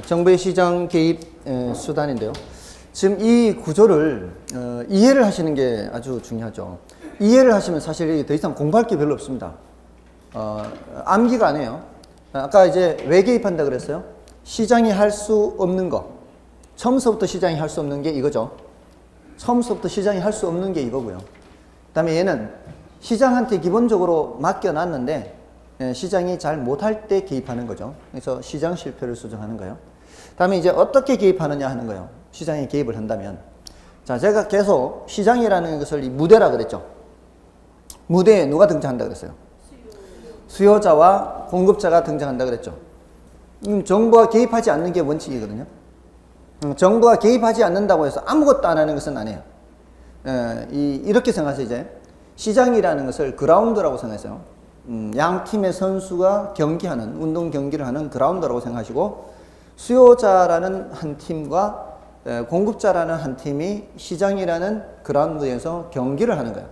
정부의 시장 개입 수단인데요. 지금 이 구조를 이해를 하시는 게 아주 중요하죠. 이해를 하시면 사실 더 이상 공부할 게 별로 없습니다. 암기가 아니에요. 아까 이제 왜 개입한다 그랬어요? 시장이 할 수 없는 거. 처음서부터 시장이 할 수 없는 게 이거죠. 처음서부터 시장이 할 수 없는 게 이거고요. 그 다음에 얘는 시장한테 기본적으로 맡겨놨는데 시장이 잘 못할 때 개입하는 거죠. 그래서 시장 실패를 수정하는 거예요. 그 다음에 이제 어떻게 개입하느냐 하는 거예요. 시장에 개입을 한다면. 자, 제가 계속 시장이라는 것을 이 무대라 그랬죠. 무대에 누가 등장한다 그랬어요? 수요자와 공급자가 등장한다 그랬죠. 정부가 개입하지 않는 게 원칙이거든요. 정부가 개입하지 않는다고 해서 아무것도 안 하는 것은 아니에요. 이렇게 생각하세요. 이제 시장이라는 것을 그라운드라고 생각하세요. 양 팀의 선수가 경기하는, 운동 경기를 하는 그라운드라고 생각하시고, 수요자라는 한 팀과 공급자라는 한 팀이 시장이라는 그라운드에서 경기를 하는 거예요.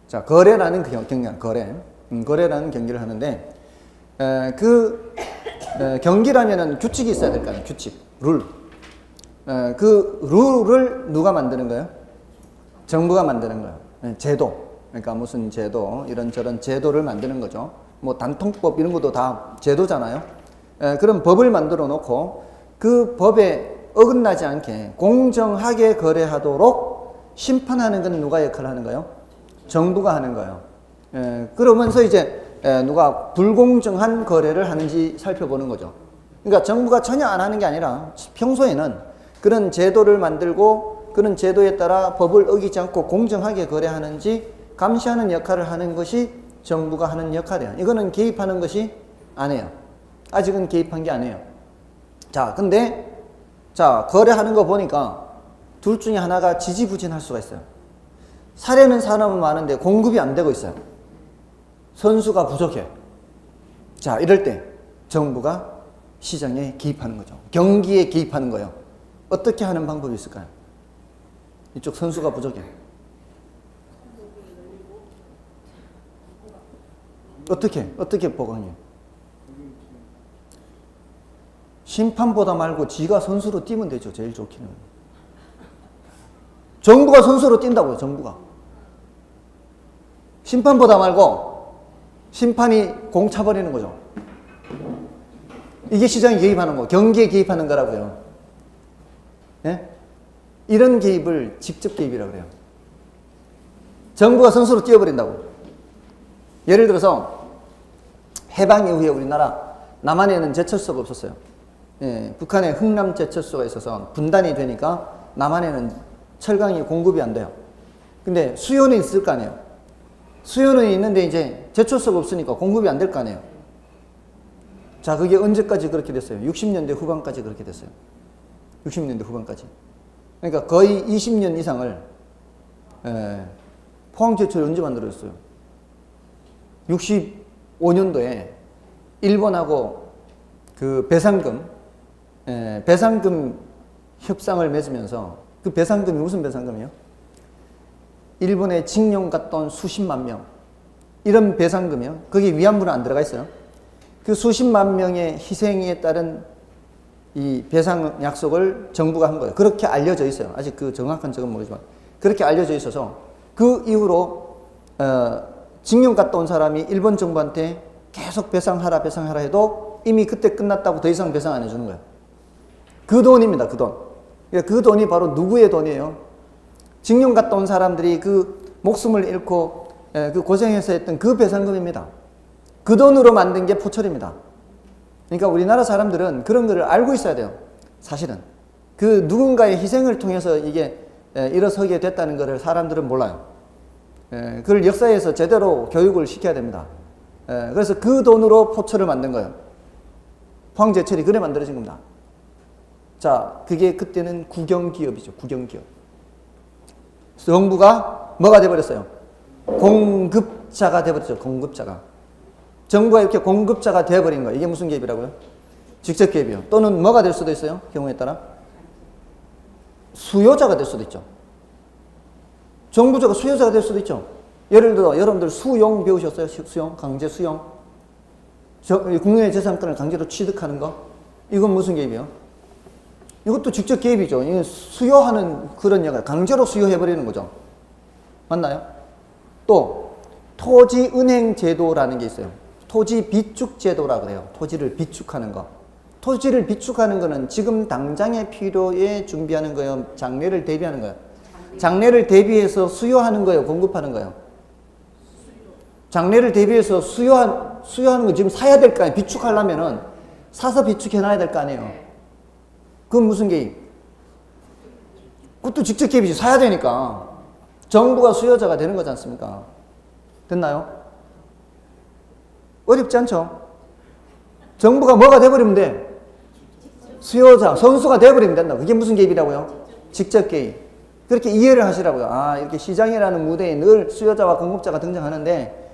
자, 거래라는 경기야, 거래라는 경기를 하는데, 경기라면은 규칙이 있어야 될 거 아니에요. 규칙, 룰. 그 룰을 누가 만드는 거예요? 정부가 만드는 거예요. 제도. 그러니까 무슨 제도, 이런저런 제도를 만드는 거죠. 뭐 단통법 이런 것도 다 제도잖아요. 그런 법을 만들어 놓고 그 법에 어긋나지 않게 공정하게 거래하도록 심판하는 건 누가 역할을 하는 거예요? 정부가 하는 거예요. 그러면서 이제 누가 불공정한 거래를 하는지 살펴보는 거죠. 그러니까 정부가 전혀 안 하는 게 아니라 평소에는 그런 제도를 만들고 그런 제도에 따라 법을 어기지 않고 공정하게 거래하는지 감시하는 역할을 하는 것이 정부가 하는 역할이에요. 이거는 개입하는 것이 아니에요. 아직은 개입한 게 아니에요. 자, 근데 거래하는 거 보니까 둘 중에 하나가 지지부진할 수가 있어요. 사려는 사람은 많은데 공급이 안 되고 있어요. 선수가 부족해. 자, 이럴 때 정부가 시장에 개입하는 거죠. 경기에 개입하는 거예요. 어떻게 하는 방법이 있을까요? 이쪽 선수가 부족해. 어떻게 보강해요? 심판보다 말고 지가 선수로 뛰면 되죠. 제일 좋기는. 정부가 선수로 뛴다고요. 정부가. 심판보다 말고 심판이 공 차버리는 거죠. 이게 시장에 개입하는 거, 경기에 개입하는 거라고요. 예? 이런 개입을 직접 개입이라고 그래요. 정부가 선수로 뛰어버린다고. 예를 들어서 해방 이후에 우리나라 남한에는 제철소가 없었어요. 예, 북한에 흥남 제철소가 있어서 분단이 되니까 남한에는 철강이 공급이 안 돼요. 근데 수요는 있을 거 아니에요. 수요는 있는데 이제 제철소가 없으니까 공급이 안 될 거 아니에요. 자, 그게 언제까지 그렇게 됐어요? 60년대 후반까지 그렇게 됐어요. 60년대 후반까지. 그러니까 거의 20년 이상을 포항제철이 언제 만들어졌어요? 65년도에 일본하고 그 배상금 협상을 맺으면서 그 배상금이 무슨 배상금이에요? 일본에 징용 갔다 온 수십만 명. 이런 배상금이요. 거기 위안부는 안 들어가 있어요. 그 수십만 명의 희생에 따른 이 배상 약속을 정부가 한 거예요. 그렇게 알려져 있어요. 아직 그 정확한 적은 모르지만. 그렇게 알려져 있어서 그 이후로 징용 갔다 온 사람이 일본 정부한테 계속 배상하라 해도 이미 그때 끝났다고 더 이상 배상 안 해주는 거예요. 그 돈입니다. 그 돈. 그 돈이 바로 누구의 돈이에요? 징용 갔다 온 사람들이 그 목숨을 잃고 그 고생해서 했던 그 배상금입니다. 그 돈으로 만든 게 포철입니다. 그러니까 우리나라 사람들은 그런 거를 알고 있어야 돼요. 사실은. 그 누군가의 희생을 통해서 이게 일어서게 됐다는 것을 사람들은 몰라요. 그걸 역사에서 제대로 교육을 시켜야 됩니다. 그래서 그 돈으로 포철을 만든 거예요. 포항제철이 그래 만들어진 겁니다. 자, 그게 그때는 국영기업이죠. 국영기업. 정부가 뭐가 돼버렸어요? 공급자가 돼버렸죠. 공급자가. 정부가 이렇게 공급자가 돼버린 거예요. 이게 무슨 개입이라고요? 직접 개입이요. 또는 뭐가 될 수도 있어요. 경우에 따라. 수요자가 될 수도 있죠. 정부자가 수요자가 될 수도 있죠. 예를 들어 여러분들 수용 배우셨어요? 수용, 강제 수용. 국민의 재산권을 강제로 취득하는 거. 이건 무슨 개입이요? 이것도 직접 개입이죠. 이건 수요하는 그런 역할, 강제로 수요해버리는 거죠. 맞나요? 또 토지은행제도라는 게 있어요. 토지비축제도라 그래요. 토지를 비축하는 거. 토지를 비축하는 거는 지금 당장의 필요에 준비하는 거예요. 장래를 대비하는 거예요. 장래를 대비해서 수요하는 거예요. 공급하는 거예요. 장래를 대비해서 수요하는 거 지금 사야 될 거 아니에요. 비축하려면은 사서 비축해놔야 될 거 아니에요. 그건 무슨 개입? 그것도 직접 개입이지. 사야 되니까. 정부가 수요자가 되는 거지 않습니까? 됐나요? 어렵지 않죠? 정부가 뭐가 돼버리면 돼? 수요자, 선수가 돼버리면 된다. 그게 무슨 개입이라고요? 직접 개입. 그렇게 이해를 하시라고요. 아, 이렇게 시장이라는 무대에 늘 수요자와 공급자가 등장하는데,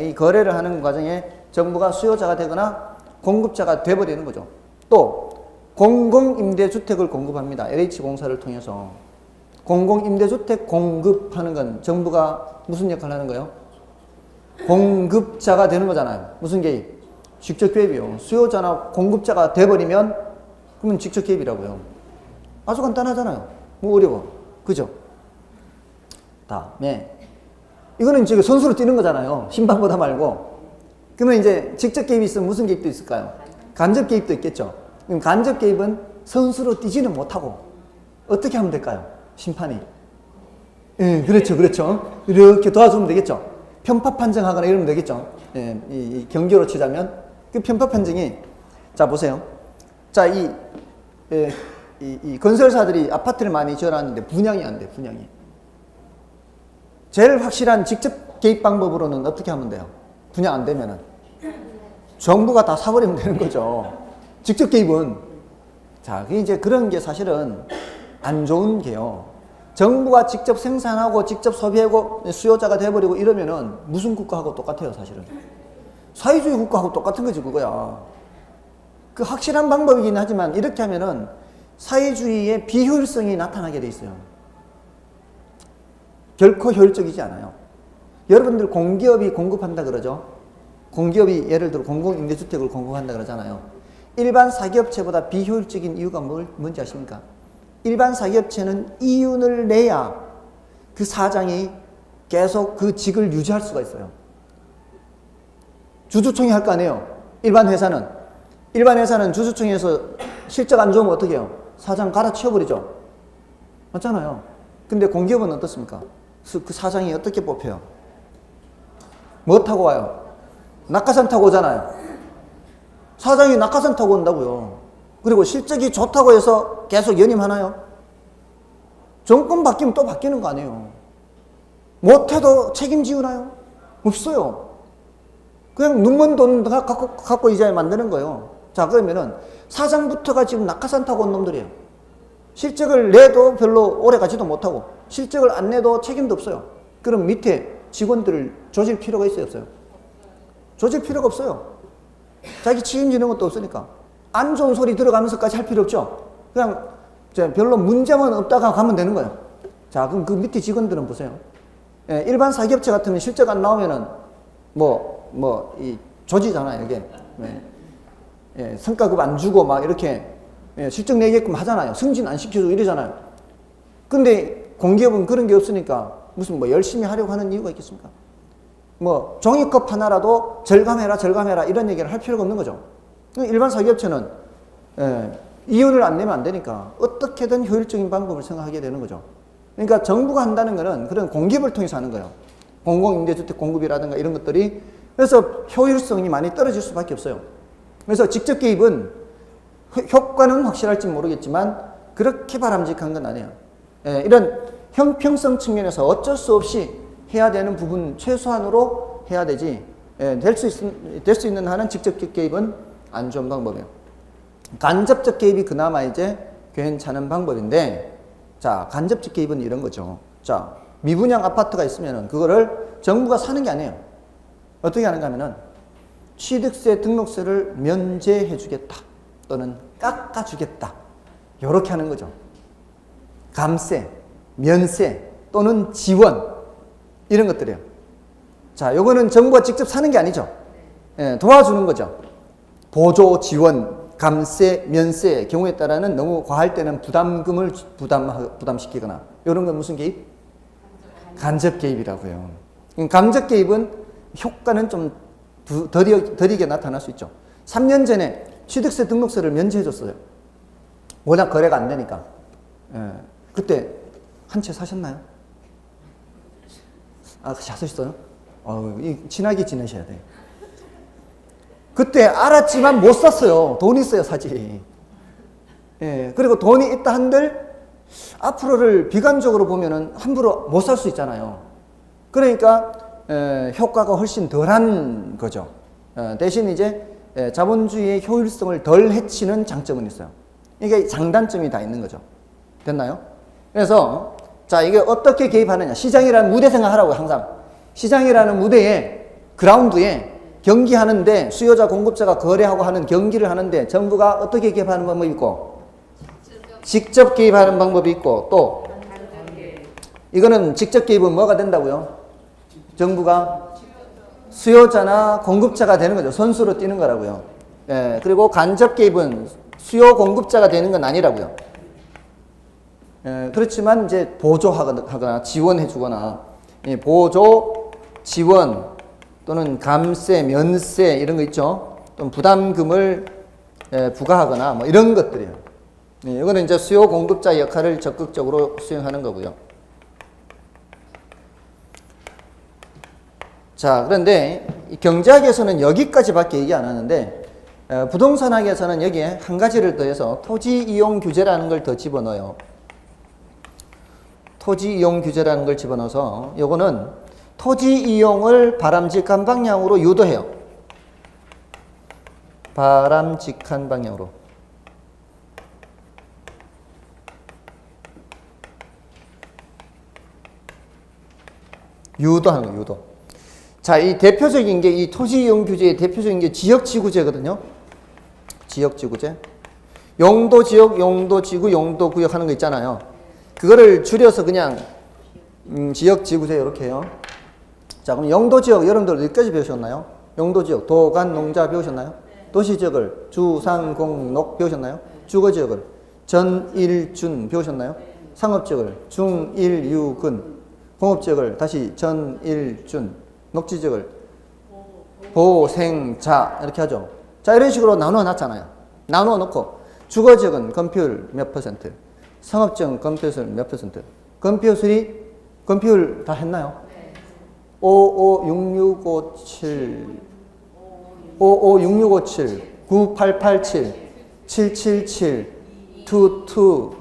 이 거래를 하는 과정에 정부가 수요자가 되거나 공급자가 돼버리는 거죠. 또 공공임대주택을 공급합니다. LH공사를 통해서. 공공임대주택 공급하는 건 정부가 무슨 역할을 하는 거예요? 공급자가 되는 거잖아요. 무슨 개입? 직접 개입이요. 수요자나 공급자가 돼버리면 그러면 직접 개입이라고요. 아주 간단하잖아요. 뭐 어려워. 그죠? 다음에 이거는 지금 선수로 뛰는 거잖아요. 심판보다 말고. 그러면 이제 직접 개입이 있으면 무슨 개입도 있을까요? 간접 개입도 있겠죠. 그럼 간접 개입은 선수로 뛰지는 못하고 어떻게 하면 될까요? 심판이. 예, 그렇죠. 이렇게 도와주면 되겠죠. 편파 판정하거나 이러면 되겠죠. 예, 이 경기로 치자면 그 편파 판정이, 자 보세요. 자, 이 건설사들이 아파트를 많이 지어놨는데 분양이 안 돼. 분양이. 제일 확실한 직접 개입 방법으로는 어떻게 하면 돼요? 분양 안 되면은 정부가 다 사버리면 되는 거죠. 직접 개입은. 자, 이제 그런 게 사실은 안 좋은 게요. 정부가 직접 생산하고 직접 소비하고 수요자가 돼버리고 이러면은 무슨 국가하고 똑같아요, 사실은. 사회주의 국가하고 똑같은 거지, 그거야. 그 확실한 방법이긴 하지만 이렇게 하면은 사회주의의 비효율성이 나타나게 돼 있어요. 결코 효율적이지 않아요. 여러분들 공기업이 공급한다 그러죠? 공기업이 예를 들어 공공임대주택을 공급한다 그러잖아요. 일반 사기업체보다 비효율적인 이유가 뭔지 아십니까? 일반 사기업체는 이윤을 내야 그 사장이 계속 그 직을 유지할 수가 있어요. 주주총회 할 거 아니에요. 일반 회사는 주주총회에서 실적 안 좋으면 어떻게 해요? 사장 갈아치워버리죠. 맞잖아요. 근데 공기업은 어떻습니까? 그 사장이 어떻게 뽑혀요? 뭐 타고 와요? 낙하산 타고 오잖아요. 사장이 낙하산 타고 온다고요. 그리고 실적이 좋다고 해서 계속 연임하나요? 정권 바뀌면 또 바뀌는 거 아니에요. 못해도 책임지우나요? 없어요. 그냥 눈먼 돈 갖고 이자에 만드는 거예요. 자, 그러면은 사장부터가 지금 낙하산 타고 온 놈들이에요. 실적을 내도 별로 오래 가지도 못하고 실적을 안 내도 책임도 없어요. 그럼 밑에 직원들을 조질 필요가 있어요, 없어요? 조질 필요가 없어요. 자기 책임지는 것도 없으니까. 안 좋은 소리 들어가면서까지 할 필요 없죠. 그냥 별로 문제만 없다가 가면 되는 거예요. 자, 그럼 그 밑에 직원들은 보세요. 예, 일반 사기업체 같으면 실적 안 나오면은 이 조지잖아요, 이게. 예, 성과급 안 주고 막 이렇게 실적 내게끔 하잖아요. 승진 안 시켜주고 이러잖아요. 근데 공기업은 그런 게 없으니까 무슨 열심히 하려고 하는 이유가 있겠습니까? 종이컵 하나라도 절감해라 이런 얘기를 할 필요가 없는 거죠. 일반 사기업체는 이윤을 안 내면 안 되니까 어떻게든 효율적인 방법을 생각하게 되는 거죠. 그러니까 정부가 한다는 거는 그런 공기업을 통해서 하는 거예요. 공공임대주택 공급이라든가 이런 것들이. 그래서 효율성이 많이 떨어질 수밖에 없어요. 그래서 직접 개입은 효과는 확실할지 모르겠지만 그렇게 바람직한 건 아니에요. 이런 형평성 측면에서 어쩔 수 없이 해야 되는 부분 최소한으로 해야 되지, 될 수 있는 한은 직접 개입은 안 좋은 방법이에요. 간접적 개입이 그나마 이제 괜찮은 방법인데, 자, 간접적 개입은 이런 거죠. 자, 미분양 아파트가 있으면은 그거를 정부가 사는 게 아니에요. 어떻게 하는가 하면은 취득세, 등록세를 면제해 주겠다 또는 깎아 주겠다 요렇게 하는 거죠. 감세, 면세 또는 지원 이런 것들이에요. 자, 요거는 정부가 직접 사는 게 아니죠. 도와주는 거죠. 보조, 지원 감세, 면세의 경우에 따라는 너무 과할 때는 부담금을 부담시키거나 이런 건 무슨 개입? 간접 개입이라고요. 간접 개입은 효과는 좀 더디게 나타날 수 있죠. 3년 전에 취득세 등록세를 면제해줬어요. 워낙 거래가 안 되니까. 그때 한 채 사셨나요? 아, 사셨어요? 친하게 지내셔야 돼. 그때 알았지만 못 샀어요. 돈 있어야 사지. 그리고 돈이 있다 한들 앞으로를 비관적으로 보면은 함부로 못 살 수 있잖아요. 그러니까 효과가 훨씬 덜한 거죠. 대신 이제 자본주의의 효율성을 덜 해치는 장점은 있어요. 이게 장단점이 다 있는 거죠. 됐나요? 그래서 자, 이게 어떻게 개입하느냐. 시장이라는 무대 생각하라고요. 항상 시장이라는 무대에, 그라운드에 경기하는데, 수요자 공급자가 거래하고 하는 경기를 하는데 정부가 어떻게 개입하는 방법이 있고, 직접 개입하는 방법이 있고, 또 이거는 직접 개입은 뭐가 된다고요? 정부가 수요자나 공급자가 되는 거죠. 선수로 뛰는 거라고요. 그리고 간접 개입은 수요 공급자가 되는 건 아니라고요. 그렇지만 이제 보조하거나 지원해주거나, 보조, 지원 또는 감세, 면세 이런 거 있죠. 또 부담금을 부과하거나 뭐 이런 것들이에요. 이거는 이제 수요 공급자 역할을 적극적으로 수행하는 거고요. 자, 그런데 경제학에서는 여기까지밖에 얘기 안 하는데, 부동산학에서는 여기에 한 가지를 더해서 토지 이용 규제라는 걸 더 집어넣어요. 토지 이용 규제라는 걸 집어넣어서 요거는 토지 이용을 바람직한 방향으로 유도해요. 바람직한 방향으로. 유도하는 거, 유도. 자, 이 대표적인 게, 이 토지 이용 규제의 대표적인 게 지역지구제거든요. 지역지구제. 용도지역, 용도지구, 용도구역 하는 거 있잖아요. 그거를 줄여서 그냥 지역지구제 이렇게 해요. 자, 그럼 용도지역 여러분들 어디까지 배우셨나요? 용도지역, 도간, 농자 배우셨나요? 도시지역을 주상공록 배우셨나요? 주거지역을 전일준 배우셨나요? 상업지역을 중일유근, 공업지역을 다시 전일준, 녹지지역을 보생자 이렇게 하죠. 자, 이런 식으로 나누어 놨잖아요. 나누어 놓고 주거지역은 건폐율 몇 %, 상업지역은 건폐율 몇 %, 건폐율 다 했나요? 556657 556657 9887 777 222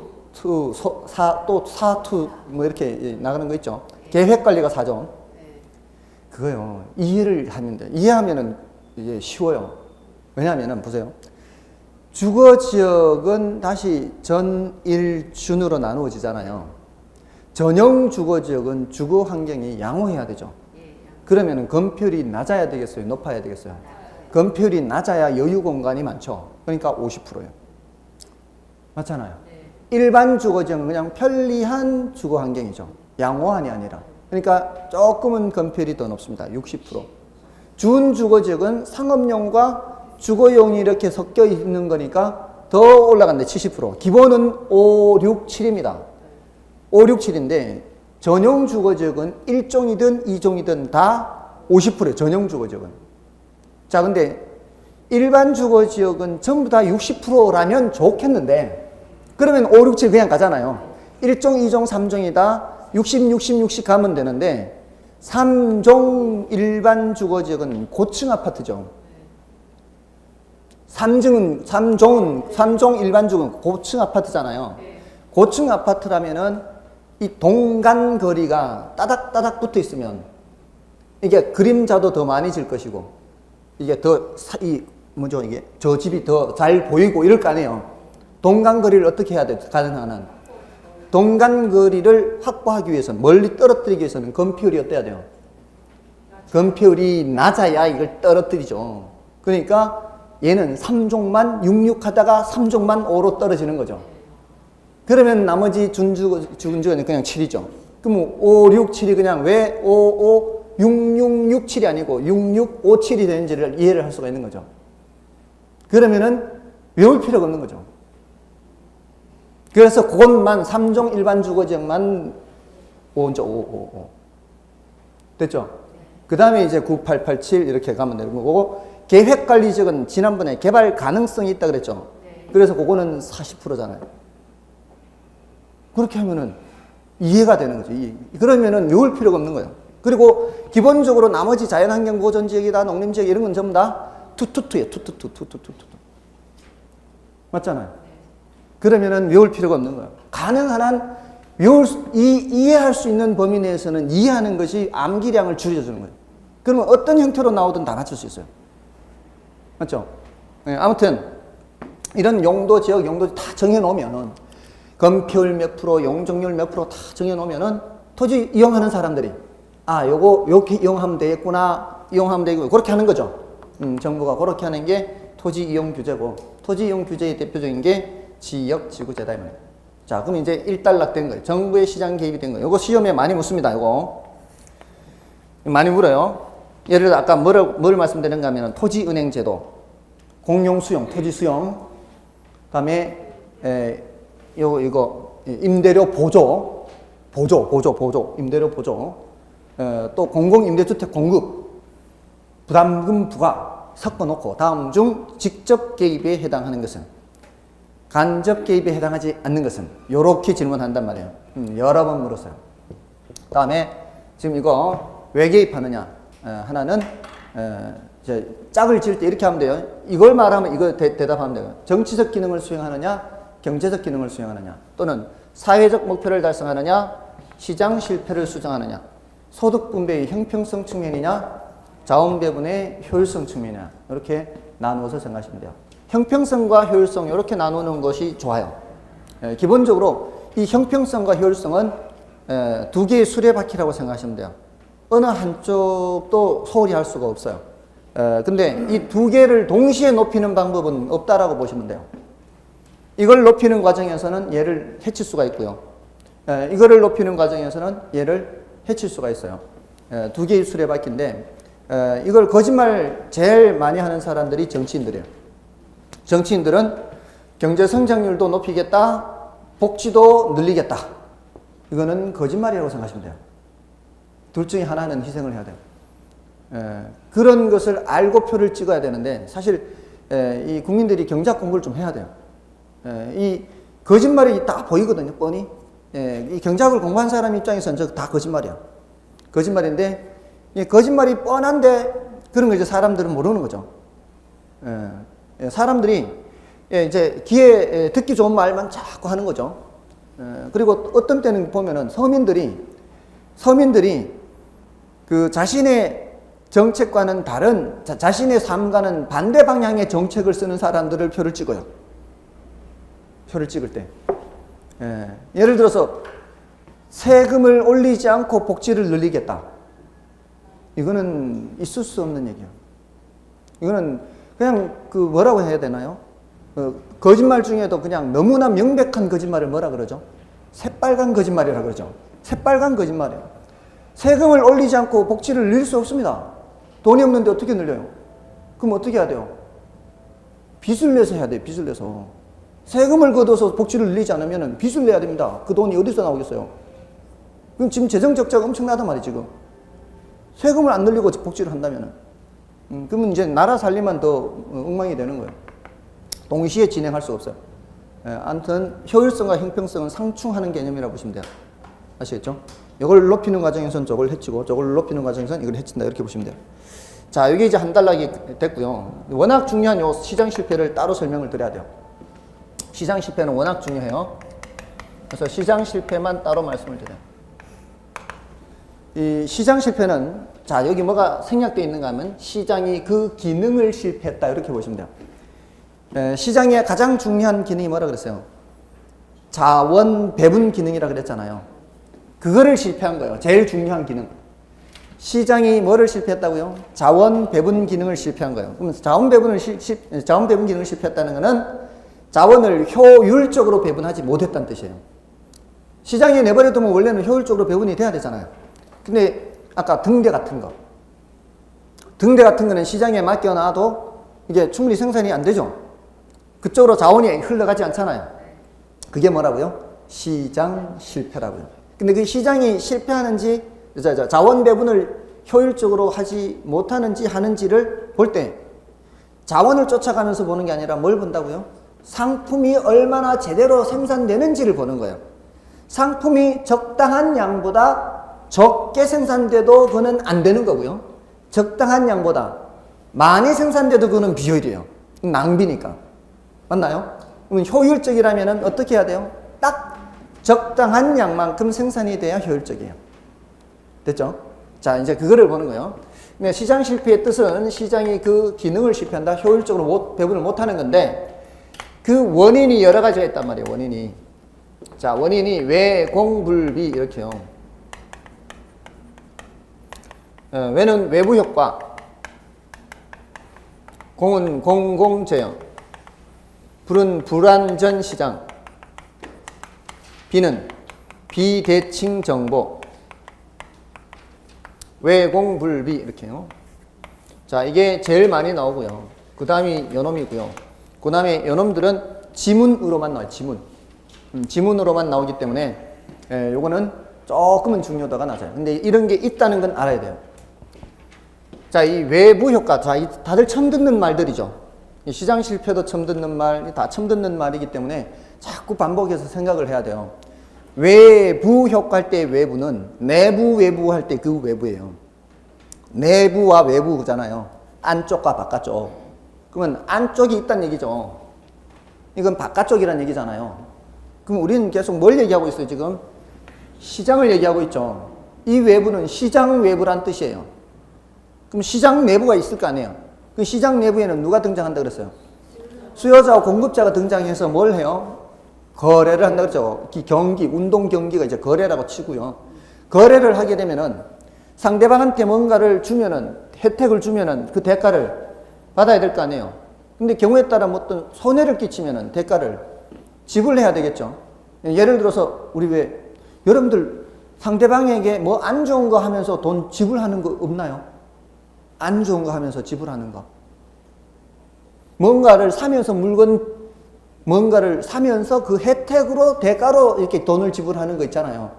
42 뭐 이렇게 나가는 거 있죠. 계획관리가 4종. 그거요. 이해를 하면 돼. 이해하면은 이제 쉬워요. 왜냐하면은 보세요. 주거지역은 다시 전일준으로 나누어지잖아요. 전용 주거지역은 주거 환경이 양호해야 되죠. 그러면은 건폐율이 낮아야 되겠어요? 높아야 되겠어요? 건폐율이 낮아야 여유 공간이 많죠. 그러니까 50%예요. 맞잖아요. 일반 주거지역은 그냥 편리한 주거 환경이죠. 양호한이 아니라. 그러니까 조금은 건폐율이 더 높습니다. 60%. 준주거지역은 상업용과 주거용이 이렇게 섞여 있는 거니까 더 올라간대. 70%. 기본은 5, 6, 7입니다. 5, 6, 7인데 전용 주거지역은 1종이든 2종이든 다 50%예요. 전용 주거지역은. 자, 근데 일반 주거지역은 전부 다 60%라면 좋겠는데, 그러면 5, 6, 7 그냥 가잖아요. 1종, 2종, 3종이 다 60, 60, 60 가면 되는데 3종 일반 주거지역은 고층 아파트죠. 3종 일반 주거는 고층 아파트잖아요. 고층 아파트라면은 이 동간 거리가 따닥따닥 붙어 있으면 이게 그림자도 더 많이 질 것이고, 이게 저 집이 더 잘 보이고 이럴 거 아니에요. 동간 거리를 어떻게 해야 돼? 가능한 동간 거리를 확보하기 위해서는, 멀리 떨어뜨리기 위해서는 건폐율이 어때야 돼요? 건폐율이 낮아야 이걸 떨어뜨리죠. 그러니까 얘는 3종만 66 하다가 3종만 5로 떨어지는 거죠. 그러면 나머지 준주거는 그냥 7이죠. 그럼 5, 6, 7이 그냥 왜 5, 5, 6, 6, 6, 7이 아니고 6, 6, 5, 7이 되는지를 이해를 할 수가 있는 거죠. 그러면은 외울 필요가 없는 거죠. 그래서 그것만 3종 일반 주거지역만 5. 됐죠? 그 다음에 이제 9887 이렇게 가면 되는 거고, 계획관리지역은 지난번에 개발 가능성이 있다 그랬죠? 그래서 그거는 40%잖아요. 그렇게 하면은 이해가 되는 거죠. 그러면은 외울 필요가 없는 거예요. 그리고 기본적으로 나머지 자연환경 보존지역이다, 농림지역 이런 건 전부 다 투투투예요. 투투투. 맞잖아요. 그러면은 외울 필요가 없는 거예요. 가능한 한 이해할 수 있는 범위 내에서는 이해하는 것이 암기량을 줄여주는 거예요. 그러면 어떤 형태로 나오든 다 맞출 수 있어요. 맞죠? 네, 아무튼 이런 용도, 지역 용도 다 정해놓으면은 건폐율 몇 프로, 용적률 몇 프로 다 정해놓으면은 토지 이용하는 사람들이 요거 이렇게 이용하면 되겠구나, 이용하면 되겠구나 그렇게 하는 거죠. 정부가 그렇게 하는 게 토지 이용 규제고, 토지 이용 규제의 대표적인 게 지역지구제다 이 말이에요. 자, 그럼 이제 일단락된 거예요. 정부의 시장 개입이 된 거예요. 이거 시험에 많이 묻습니다. 이거 많이 물어요. 예를 들어 아까 뭘 말씀드렸는가 하면 토지은행 제도, 공용수용, 토지수용, 그다음에 이거 임대료 보조, 임대료 보조, 또 공공임대주택 공급, 부담금 부과 섞어놓고 다음 중 직접 개입에 해당하는 것은, 간접 개입에 해당하지 않는 것은, 요렇게 질문한단 말이에요. 여러 번 물었어요. 다음에 지금 이거 왜 개입하느냐, 하나는 이제 짝을 지을 때 이렇게 하면 돼요. 이걸 말하면 이거 대답하면 돼요. 정치적 기능을 수행하느냐, 경제적 기능을 수행하느냐, 또는 사회적 목표를 달성하느냐, 시장 실패를 수정하느냐, 소득 분배의 형평성 측면이냐, 자원 배분의 효율성 측면이냐, 이렇게 나누어서 생각하시면 돼요. 형평성과 효율성 이렇게 나누는 것이 좋아요. 기본적으로 이 형평성과 효율성은 두 개의 수레바퀴라고 생각하시면 돼요. 어느 한쪽도 소홀히 할 수가 없어요. 근데 이 두 개를 동시에 높이는 방법은 없다라고 보시면 돼요. 이걸 높이는 과정에서는 얘를 해칠 수가 있고요. 이거를 높이는 과정에서는 얘를 해칠 수가 있어요. 두 개의 수레바퀴인데, 이걸 거짓말 제일 많이 하는 사람들이 정치인들이에요. 정치인들은 경제 성장률도 높이겠다, 복지도 늘리겠다. 이거는 거짓말이라고 생각하시면 돼요. 둘 중에 하나는 희생을 해야 돼요. 그런 것을 알고 표를 찍어야 되는데, 사실 이 국민들이 경제학 공부를 좀 해야 돼요. 이 거짓말이 딱 보이거든요, 뻔히. 이 경제학을 공부한 사람 입장에서는 저 다 거짓말이야. 거짓말인데, 이 거짓말이 뻔한데 그런 거 이제 사람들은 모르는 거죠. 사람들이 이제 귀에 듣기 좋은 말만 자꾸 하는 거죠. 그리고 어떤 때는 보면은 서민들이 그 자신의 정책과는 다른, 자신의 삶과는 반대 방향의 정책을 쓰는 사람들을 표를 찍어요. 표를 찍을 때. 예를 들어서 세금을 올리지 않고 복지를 늘리겠다. 이거는 있을 수 없는 얘기예요. 이거는 그냥 뭐라고 해야 되나요? 거짓말 중에도 그냥 너무나 명백한 거짓말을 뭐라 그러죠? 새빨간 거짓말이라 그러죠. 새빨간 거짓말이에요. 세금을 올리지 않고 복지를 늘릴 수 없습니다. 돈이 없는데 어떻게 늘려요? 그럼 어떻게 해야 돼요? 빚을 내서 해야 돼요. 빚을 내서. 세금을 걷어서 복지를 늘리지 않으면 빚을 내야 됩니다. 그 돈이 어디서 나오겠어요? 그럼 지금 재정 적자가 엄청나단 말이에요, 지금. 세금을 안 늘리고 복지를 한다면은. 그러면 이제 나라 살림만 더 엉망이 되는 거예요. 동시에 진행할 수 없어요. 아무튼 효율성과 형평성은 상충하는 개념이라고 보시면 돼요. 아시겠죠? 이걸 높이는 과정에서는 저걸 해치고, 저걸 높이는 과정에서는 이걸 해친다, 이렇게 보시면 돼요. 자, 여기 이제 한 단락이 됐고요. 워낙 중요한 요 시장 실패를 따로 설명을 드려야 돼요. 시장 실패는 워낙 중요해요. 그래서 시장 실패만 따로 말씀을 드려요. 이 시장 실패는, 자, 여기 뭐가 생략되어 있는가 하면 시장이 그 기능을 실패했다, 이렇게 보시면 돼요. 시장의 가장 중요한 기능이 뭐라 그랬어요? 자원 배분 기능이라 그랬잖아요. 그거를 실패한 거예요. 제일 중요한 기능. 시장이 뭐를 실패했다고요? 자원 배분 기능을 실패한 거예요. 그럼 자원 배분 기능을 실패했다는 것은 자원을 효율적으로 배분하지 못했다는 뜻이에요. 시장에 내버려두면 원래는 효율적으로 배분이 돼야 되잖아요. 근데 아까 등대 같은 거는 시장에 맡겨놔도 이게 충분히 생산이 안 되죠. 그쪽으로 자원이 흘러가지 않잖아요. 그게 뭐라고요? 시장 실패라고요. 근데 그 시장이 실패하는지, 자원 배분을 효율적으로 하지 못하는지 하는지를 볼 때 자원을 쫓아가면서 보는 게 아니라 뭘 본다고요? 상품이 얼마나 제대로 생산되는지를 보는 거예요. 상품이 적당한 양보다 적게 생산돼도 그거는 안 되는 거고요. 적당한 양보다 많이 생산돼도 그거는 비효율이에요. 낭비니까. 맞나요? 그러면 효율적이라면 어떻게 해야 돼요? 딱 적당한 양만큼 생산이 돼야 효율적이에요. 됐죠? 자, 이제 그거를 보는 거예요. 근데 시장 실패의 뜻은 시장이 그 기능을 실패한다, 효율적으로 배분을 못하는 건데, 그 원인이 여러 가지가 있단 말이에요. 원인이. 자, 원인이 외공불비 이렇게요. 외는 외부 효과, 공은 공공재형, 불은 불완전 시장, 비는 비대칭 정보, 외공불비 이렇게요. 자, 이게 제일 많이 나오고요. 그 다음이 요놈이고요. 그 다음에 요놈들은 지문으로만 나와요. 지문으로만 나오기 때문에 요거는 조금은 중요도가 낮아요. 근데 이런 게 있다는 건 알아야 돼요. 자, 이 외부 효과, 자, 다들 처음 듣는 말들이죠. 시장 실패도 처음 듣는 말, 다 처음 듣는 말이기 때문에 자꾸 반복해서 생각을 해야 돼요. 외부 효과 할 때 외부는 내부 외부 할 때 그 외부예요. 내부와 외부잖아요. 안쪽과 바깥쪽. 그러면 안쪽이 있다는 얘기죠. 이건 바깥쪽이라는 얘기잖아요. 그럼 우리는 계속 뭘 얘기하고 있어요, 지금? 시장을 얘기하고 있죠. 이 외부는 시장 외부란 뜻이에요. 그럼 시장 내부가 있을 거 아니에요. 그 시장 내부에는 누가 등장한다 그랬어요? 수요자와 공급자가 등장해서 뭘 해요? 거래를 한다 그랬죠. 경기, 운동 경기가 이제 거래라고 치고요. 거래를 하게 되면은 상대방한테 뭔가를 주면은, 혜택을 주면은 그 대가를 받아야 될 거 아니에요. 근데 경우에 따라 뭐 어떤 손해를 끼치면은 대가를 지불해야 되겠죠. 예를 들어서 우리 왜 여러분들 상대방에게 뭐 안 좋은 거 하면서 돈 지불하는 거 없나요? 안 좋은 거 하면서 지불하는 거. 뭔가를 사면서 뭔가를 사면서 그 혜택으로 대가로 이렇게 돈을 지불하는 거 있잖아요.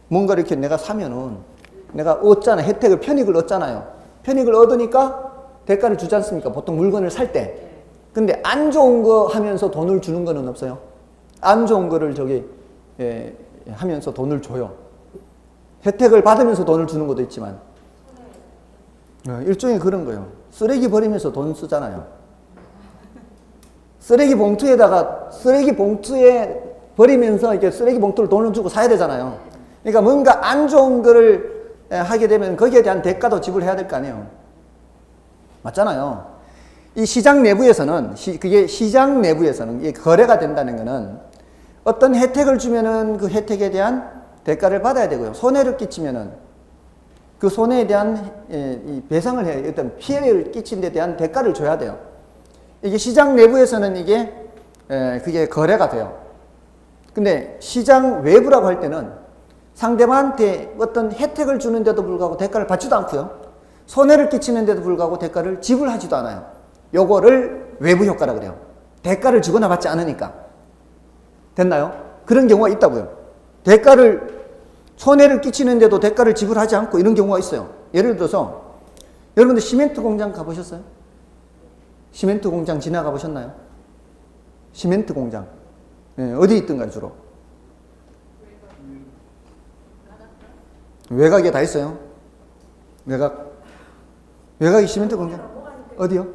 뭔가를 이렇게 내가 사면은 내가 얻잖아. 혜택을, 편익을 얻잖아요. 편익을 얻으니까 대가를 주지 않습니까? 보통 물건을 살 때. 근데 안 좋은 거 하면서 돈을 주는 거는 없어요. 안 좋은 거를 하면서 돈을 줘요. 혜택을 받으면서 돈을 주는 것도 있지만. 일종의 그런 거예요. 쓰레기 버리면서 돈 쓰잖아요. 쓰레기 봉투에 버리면서 이렇게 쓰레기 봉투를 돈을 주고 사야 되잖아요. 그러니까 뭔가 안 좋은 거를 하게 되면 거기에 대한 대가도 지불해야 될 거 아니에요. 맞잖아요. 이 시장 내부에서는, 이게 거래가 된다는 거는 어떤 혜택을 주면은 그 혜택에 대한 대가를 받아야 되고요. 손해를 끼치면은 그 손해에 대한 배상을 해야 돼요. 어떤 피해를 끼친 데 대한 대가를 줘야 돼요. 이게 시장 내부에서는 그게 거래가 돼요. 근데 시장 외부라고 할 때는 상대방한테 어떤 혜택을 주는데도 불구하고 대가를 받지도 않고요. 손해를 끼치는데도 불구하고 대가를 지불하지도 않아요. 요거를 외부 효과라 그래요. 대가를 주거나 받지 않으니까. 됐나요? 그런 경우가 있다고요. 손해를 끼치는데도 대가를 지불하지 않고 이런 경우가 있어요. 예를 들어서 여러분들 시멘트 공장 가보셨어요? 시멘트 공장 지나가 보셨나요? 시멘트 공장. 어디 있던가요, 주로? 외곽에 다 있어요. 외곽이 시멘트 공장? 어디요?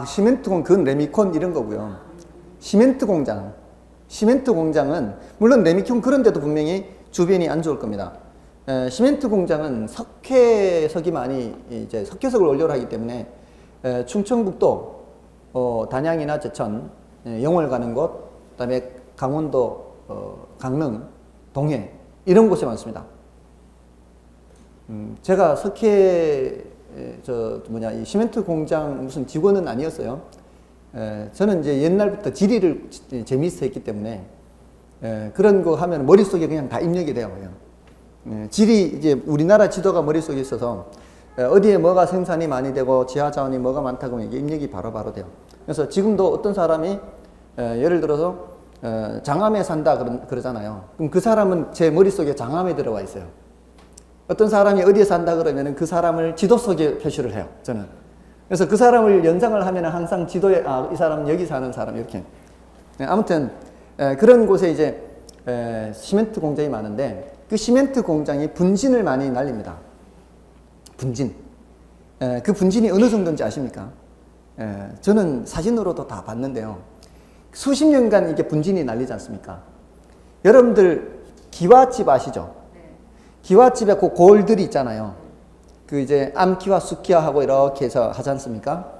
시멘트 공장, 그건 레미콘 이런 거고요. 시멘트 공장은 물론 레미콘 그런 데도 분명히 주변이 안 좋을 겁니다. 시멘트 공장은 석회석이 많이 이제 석회석을 원료로 하기 때문에 충청북도 단양이나 제천, 영월 가는 곳, 그다음에 강원도 강릉, 동해 이런 곳이 많습니다. 제가 이 시멘트 공장 무슨 직원은 아니었어요. 저는 이제 옛날부터 지리를 재미있어 했기 때문에 그런 거 하면 머릿속에 그냥 다 입력이 돼요. 지리, 이제 우리나라 지도가 머릿속에 있어서 어디에 뭐가 생산이 많이 되고 지하 자원이 뭐가 많다 그러면 이게 입력이 바로바로 돼요. 그래서 지금도 어떤 사람이 예를 들어서 장암에 산다 그러잖아요. 그럼 그 사람은 제 머릿속에 장암에 들어와 있어요. 어떤 사람이 어디에 산다 그러면은 그 사람을 지도 속에 표시를 해요. 저는. 그래서 그 사람을 연상을 하면은 항상 지도에 이 사람은 여기 사는 사람 이렇게. 아무튼 그런 곳에 이제 시멘트 공장이 많은데 그 시멘트 공장이 분진을 많이 날립니다. 분진. 그 분진이 어느 정도인지 아십니까? 저는 사진으로도 다 봤는데요. 수십 년간 이게 분진이 날리지 않습니까? 여러분들 기와집 아시죠? 기와집에 그 골들이 있잖아요. 그 이제 암기와 숫기와하고 이렇게 해서 하지 않습니까?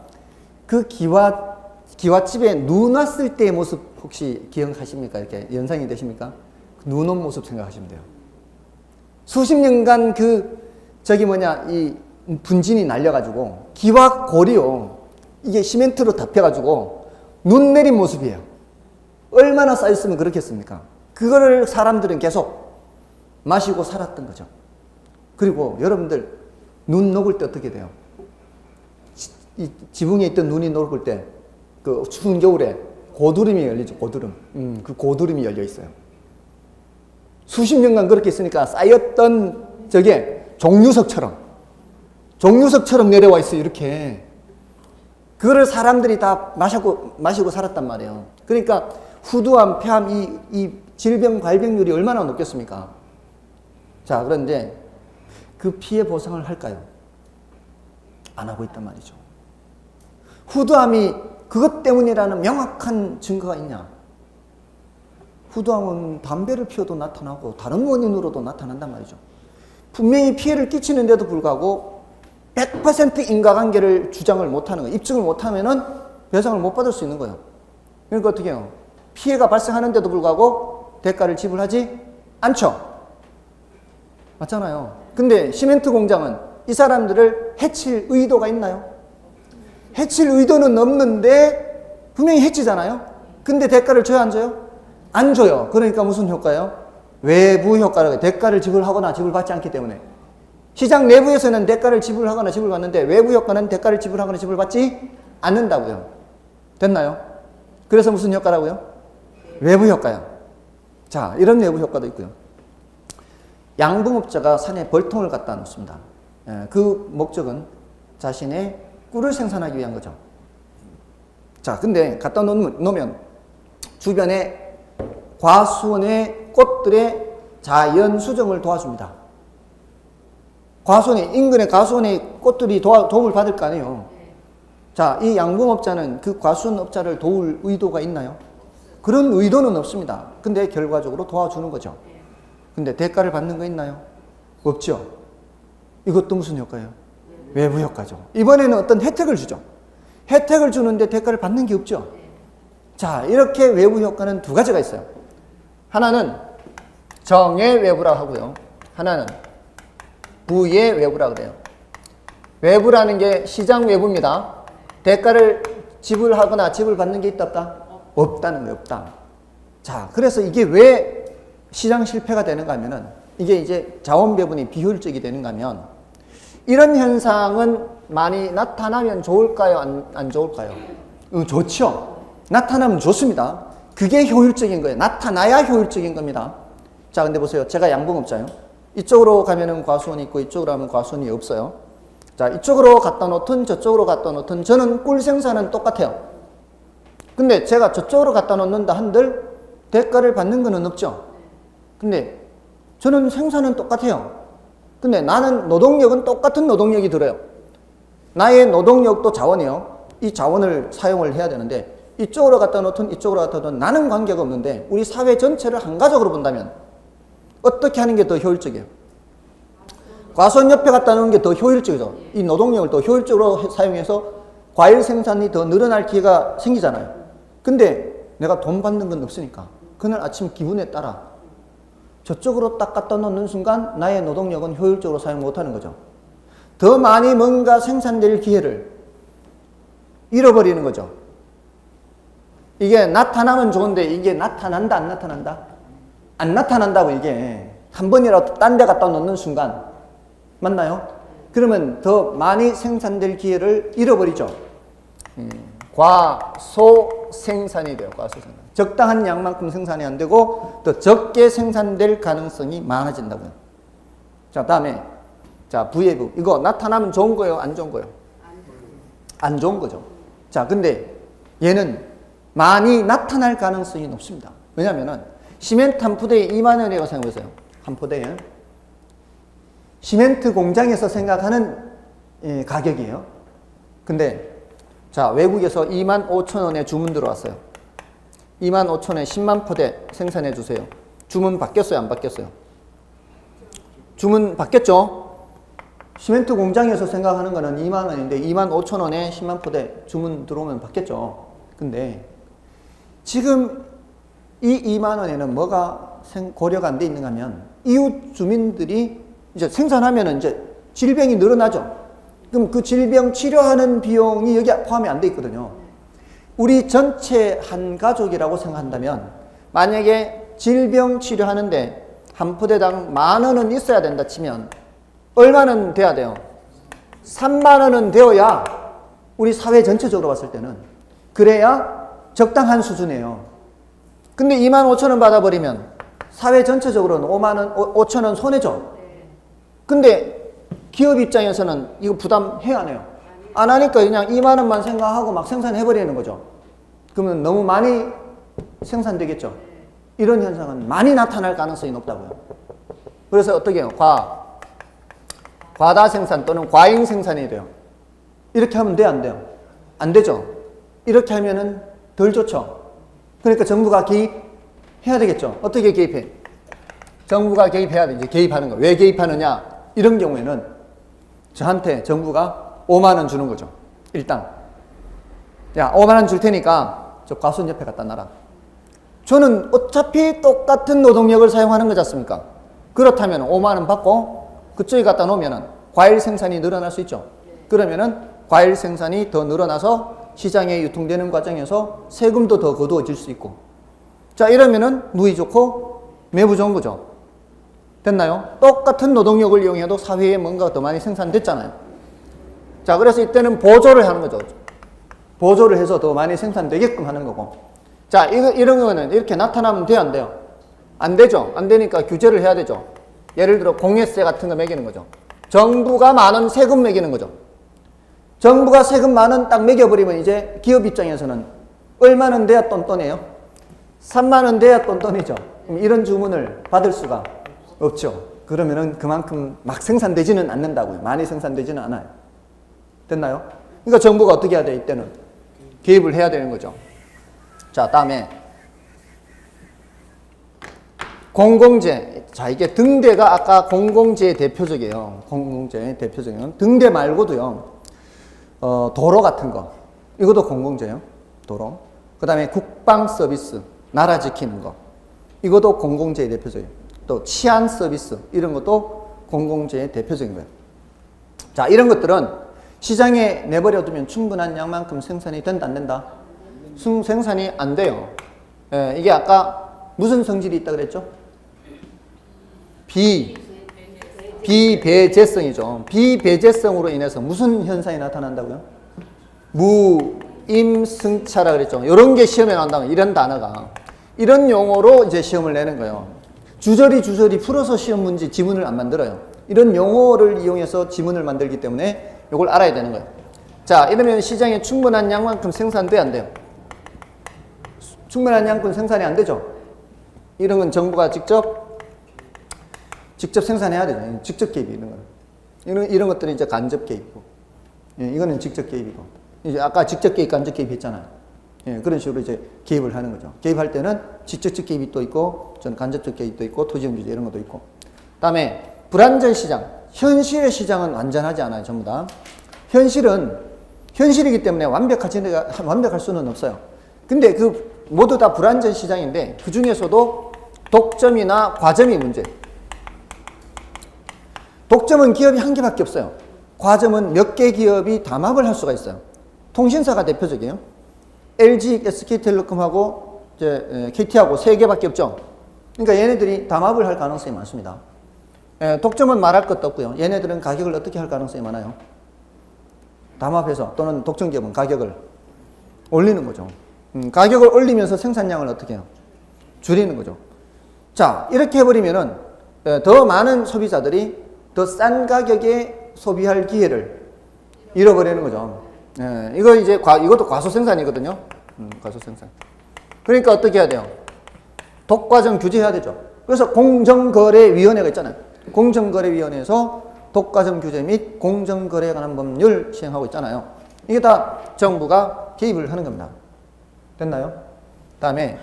그 기와집에 눈 왔을 때의 모습 혹시 기억하십니까? 이렇게 연상이 되십니까? 눈 온 모습 생각하시면 돼요. 수십 년간 이 분진이 날려가지고 기와 골이요. 이게 시멘트로 덮여가지고 눈 내린 모습이에요. 얼마나 쌓였으면 그렇겠습니까? 그거를 사람들은 계속 마시고 살았던 거죠. 그리고 여러분들 눈 녹을 때 어떻게 돼요? 이 지붕에 있던 눈이 녹을 때 그 추운 겨울에 고드름이 열리죠. 고드름. 그 고드름이 열려 있어요. 수십 년간 그렇게 있으니까 쌓였던 저게 종류석처럼 내려와 있어요. 이렇게. 그거를 사람들이 다 마시고 살았단 말이에요. 그러니까 후두암, 폐암, 이 질병 발병률이 얼마나 높겠습니까? 자, 그런데 그 피해 보상을 할까요? 안 하고 있단 말이죠. 후두암이 그것 때문이라는 명확한 증거가 있냐? 후두암은 담배를 피워도 나타나고 다른 원인으로도 나타난단 말이죠. 분명히 피해를 끼치는데도 불구하고 100% 인과관계를 주장을 못하는 거예요. 입증을 못하면은 배상을 못 받을 수 있는 거예요. 그러니까 어떻게 해요? 피해가 발생하는데도 불구하고 대가를 지불하지 않죠. 맞잖아요. 근데 시멘트 공장은 이 사람들을 해칠 의도가 있나요? 해칠 의도는 없는데 분명히 해치잖아요. 근데 대가를 줘야 안 줘요? 안 줘요. 그러니까 무슨 효과예요? 외부 효과라고 대가를 지불하거나 지불받지 않기 때문에. 시장 내부에서는 대가를 지불하거나 지불받는데 외부 효과는 대가를 지불하거나 지불받지 않는다고요. 됐나요? 그래서 무슨 효과라고요? 외부 효과요. 자, 이런 외부 효과도 있고요. 양봉업자가 산에 벌통을 갖다 놓습니다. 그 목적은 자신의 꿀을 생산하기 위한 거죠. 자, 근데 갖다 놓으면 주변에 과수원의 꽃들의 자연 수정을 도와줍니다. 인근의 과수원의 꽃들이 도움을 받을 거 아니에요. 자, 이 양봉업자는 그 과수원업자를 도울 의도가 있나요? 그런 의도는 없습니다. 근데 결과적으로 도와주는 거죠. 근데 대가를 받는 거 있나요? 없죠. 이것도 무슨 효과예요? 외부 효과죠. 이번에는 어떤 혜택을 주죠. 혜택을 주는데 대가를 받는 게 없죠. 자, 이렇게 외부 효과는 두 가지가 있어요. 하나는 정의 외부라고 하고요. 하나는 부의 외부라고 그래요. 외부라는 게 시장 외부입니다. 대가를 지불하거나 지불받는 게 있다 없다? 없다는 거예요. 없다. 자, 그래서 이게 왜 시장 실패가 되는가 하면은 이게 이제 자원 배분이 비효율적이 되는가 하면 이런 현상은 많이 나타나면 좋을까요? 안 좋을까요? 좋죠. 나타나면 좋습니다. 그게 효율적인 거예요. 나타나야 효율적인 겁니다. 자, 근데 보세요. 제가 양봉업자예요. 이쪽으로 가면은 과수원이 있고 이쪽으로 하면 과수원이 없어요. 자, 이쪽으로 갖다 놓든 저쪽으로 갖다 놓든 저는 꿀 생산은 똑같아요. 근데 제가 저쪽으로 갖다 놓는다 한들 대가를 받는 거는 없죠. 근데 저는 생산은 똑같아요. 근데 나는 노동력은 똑같은 노동력이 들어요. 나의 노동력도 자원이요. 이 자원을 사용을 해야 되는데 이쪽으로 갖다 놓든 이쪽으로 갖다 놓든 나는 관계가 없는데 우리 사회 전체를 한가적으로 본다면 어떻게 하는 게 더 효율적이에요? 과수원 옆에 갖다 놓는 게 더 효율적이죠. 이 노동력을 더 효율적으로 사용해서 과일 생산이 더 늘어날 기회가 생기잖아요. 근데 내가 돈 받는 건 없으니까 그날 아침 기분에 따라 저쪽으로 딱 갖다 놓는 순간 나의 노동력은 효율적으로 사용 못하는 거죠. 더 많이 뭔가 생산될 기회를 잃어버리는 거죠. 이게 나타나면 좋은데 이게 나타난다 안 나타난다? 안 나타난다고. 이게 한 번이라도 딴 데 갖다 놓는 순간 맞나요? 그러면 더 많이 생산될 기회를 잃어버리죠. 과소 생산이 돼요. 과소 생산. 적당한 양만큼 생산이 안 되고 더 적게 생산될 가능성이 많아진다고요. 자, 다음에 자, V웨이브. 이거 나타나면 좋은 거예요? 안 좋은 거예요? 안 좋은 거죠. 자, 근데 얘는 많이 나타날 가능성이 높습니다. 왜냐면은 시멘트 한 포대에 2만 원이라고 생각해보세요. 한 포대에. 시멘트 공장에서 생각하는 가격이에요. 근데 자, 외국에서 2만 5천 원에 주문 들어왔어요. 2만 5천 원에 10만 포대 생산해 주세요. 주문 바뀌었어요? 안 바뀌었어요? 주문 바뀌었죠? 시멘트 공장에서 생각하는 거는 2만 원인데 2만 5천 원에 10만 포대 주문 들어오면 바뀌었죠. 근데 지금 이 2만 원에는 뭐가 고려가 안 돼 있는가 하면 이웃 주민들이 이제 생산하면은 이제 질병이 늘어나죠. 그럼 그 질병 치료하는 비용이 여기 포함이 안 돼 있거든요. 우리 전체 한 가족이라고 생각한다면 만약에 질병 치료하는데 한 포대당 10,000원은 있어야 된다 치면 얼마는 돼야 돼요? 3만 원은 되어야 우리 사회 전체적으로 봤을 때는 그래야 적당한 수준이에요. 근데 2만 5천 원 받아버리면 사회 전체적으로는 5만 원, 5천 원 손해죠. 근데 기업 입장에서는 이거 부담해야 안 해요. 안 하니까 그냥 2만 원만 생각하고 막 생산해버리는 거죠. 그러면 너무 많이 생산되겠죠. 이런 현상은 많이 나타날 가능성이 높다고요. 그래서 어떻게 해요? 과다 생산 또는 과잉 생산이 돼요. 이렇게 하면 돼요? 안 돼요? 안 되죠. 이렇게 하면은 덜 좋죠. 그러니까 정부가 개입해야 되겠죠. 어떻게 개입해? 정부가 개입해야 돼. 이제 개입하는 거. 왜 개입하느냐? 이런 경우에는 저한테 정부가 5만 원 주는 거죠. 일단. 야, 5만 원 줄 테니까 저 과수원 옆에 갖다 놔라. 저는 어차피 똑같은 노동력을 사용하는 거지 않습니까? 그렇다면 5만 원 받고 그쪽에 갖다 놓으면 과일 생산이 늘어날 수 있죠. 그러면은 과일 생산이 더 늘어나서 시장에 유통되는 과정에서 세금도 더 거두어질 수 있고. 자, 이러면은 누이 좋고 매부 좋은 거죠. 됐나요? 똑같은 노동력을 이용해도 사회에 뭔가 더 많이 생산됐잖아요. 자, 그래서 이때는 보조를 하는 거죠. 보조를 해서 더 많이 생산되게끔 하는 거고. 자, 이런 거는 이렇게 나타나면 돼요, 안 돼요? 안 되죠. 안 되니까 규제를 해야 되죠. 예를 들어 공예세 같은 거 매기는 거죠. 정부가 10,000원 세금 매기는 거죠. 정부가 세금 10,000원 딱 매겨버리면 이제 기업 입장에서는 얼마는 돼야 똔똔해요? 3만 원 돼야 똔똔이죠. 그럼 이런 주문을 받을 수가 없죠. 그러면은 그만큼 막 생산되지는 않는다고요. 많이 생산되지는 않아요. 됐나요? 그러니까 정부가 어떻게 해야 돼? 이때는 개입을 해야 되는 거죠. 자, 다음에 공공재. 자, 이게 등대가 아까 공공재의 대표적이에요. 공공재의 대표적인 등대 말고도요. 도로 같은 거. 이것도 공공재예요. 도로. 그 다음에 국방 서비스. 나라 지키는 거. 이것도 공공재의 대표적이에요. 또 치안 서비스. 이런 것도 공공재의 대표적인 거예요. 자, 이런 것들은 시장에 내버려두면 충분한 양만큼 생산이 된다, 안 된다? 생산이 안 돼요. 예, 이게 아까 무슨 성질이 있다 그랬죠? 비배제성이죠. 비배제성으로 인해서 무슨 현상이 나타난다고요? 무임승차라 그랬죠. 이런 게 시험에 나온다면 이런 단어가 이런 용어로 이제 시험을 내는 거예요. 주저리 풀어서 시험 문제 지문을 안 만들어요. 이런 용어를 이용해서 지문을 만들기 때문에 이걸 알아야 되는 거예요. 자, 이러면 시장에 충분한 양만큼 생산돼야 안 돼요? 충분한 양만큼 생산이 안 되죠. 이런 건 정부가 직접 생산해야 되죠. 직접 개입이 있는 거는. 이런 것들은 이제 간접 개입이고, 예, 이거는 직접 개입이고. 이제 아까 직접 개입, 간접 개입 했잖아요. 예, 그런 식으로 이제 개입을 하는 거죠. 개입할 때는 직접적 개입이 또 있고, 전 간접적 개입도 있고, 토지용주제 이런 것도 있고. 다음에 불완전 시장. 현실의 시장은 완전하지 않아요, 전부 다. 현실은 현실이기 때문에 완벽할 수는 없어요. 근데 모두 다 불완전 시장인데 그 중에서도 독점이나 과점이 문제. 독점은 기업이 한 개밖에 없어요. 과점은 몇 개 기업이 담합을 할 수가 있어요. 통신사가 대표적이에요. LG, SK텔레콤하고 KT하고 세 개밖에 없죠. 그러니까 얘네들이 담합을 할 가능성이 많습니다. 독점은 말할 것도 없고요. 얘네들은 가격을 어떻게 할 가능성이 많아요? 담합해서 또는 독점기업은 가격을 올리는 거죠. 가격을 올리면서 생산량을 어떻게 해요? 줄이는 거죠. 자, 이렇게 해버리면은 더 많은 소비자들이 더 싼 가격에 소비할 기회를 잃어버리는 거죠. 이거 이제 이것도 과소 생산이거든요. 과소 생산. 그러니까 어떻게 해야 돼요? 독과점 규제해야 되죠. 그래서 공정거래위원회가 있잖아요. 공정거래위원회에서 독과점 규제 및 공정거래에 관한 법률 시행하고 있잖아요. 이게 다 정부가 개입을 하는 겁니다. 됐나요? 다음에